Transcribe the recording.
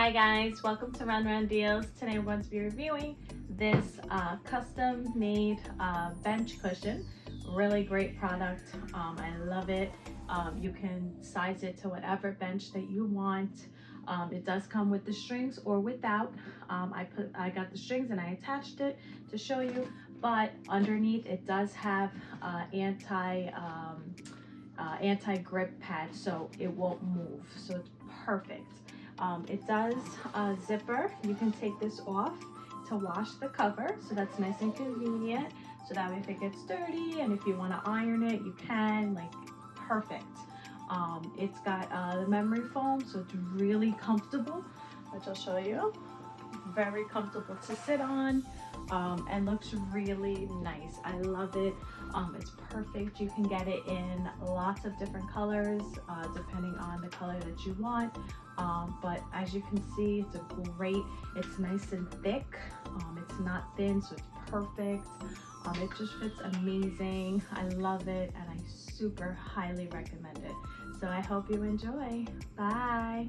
Hi guys, welcome to Run Deals. Today we're going to be reviewing this custom made bench cushion. Really great product. I love it. You can size it to whatever bench that you want. It does come with the strings or without. I got the strings and I attached it to show you, but underneath it does have anti-grip pad, so it won't move, so it's perfect. It does zipper. You can take this off to wash the cover, so that's nice and convenient, so that way if it gets dirty and if you want to iron it, you can. Like, perfect. It's got the memory foam, so it's really comfortable, which I'll show you. Very comfortable to sit on, and looks really nice. I love it. It's perfect. You can get it in lots of different colors, depending on the color that you want. But as you can see, it's nice and thick. It's not thin, so it's perfect. It just fits amazing. I love it, and I super highly recommend it. So I hope you enjoy. Bye.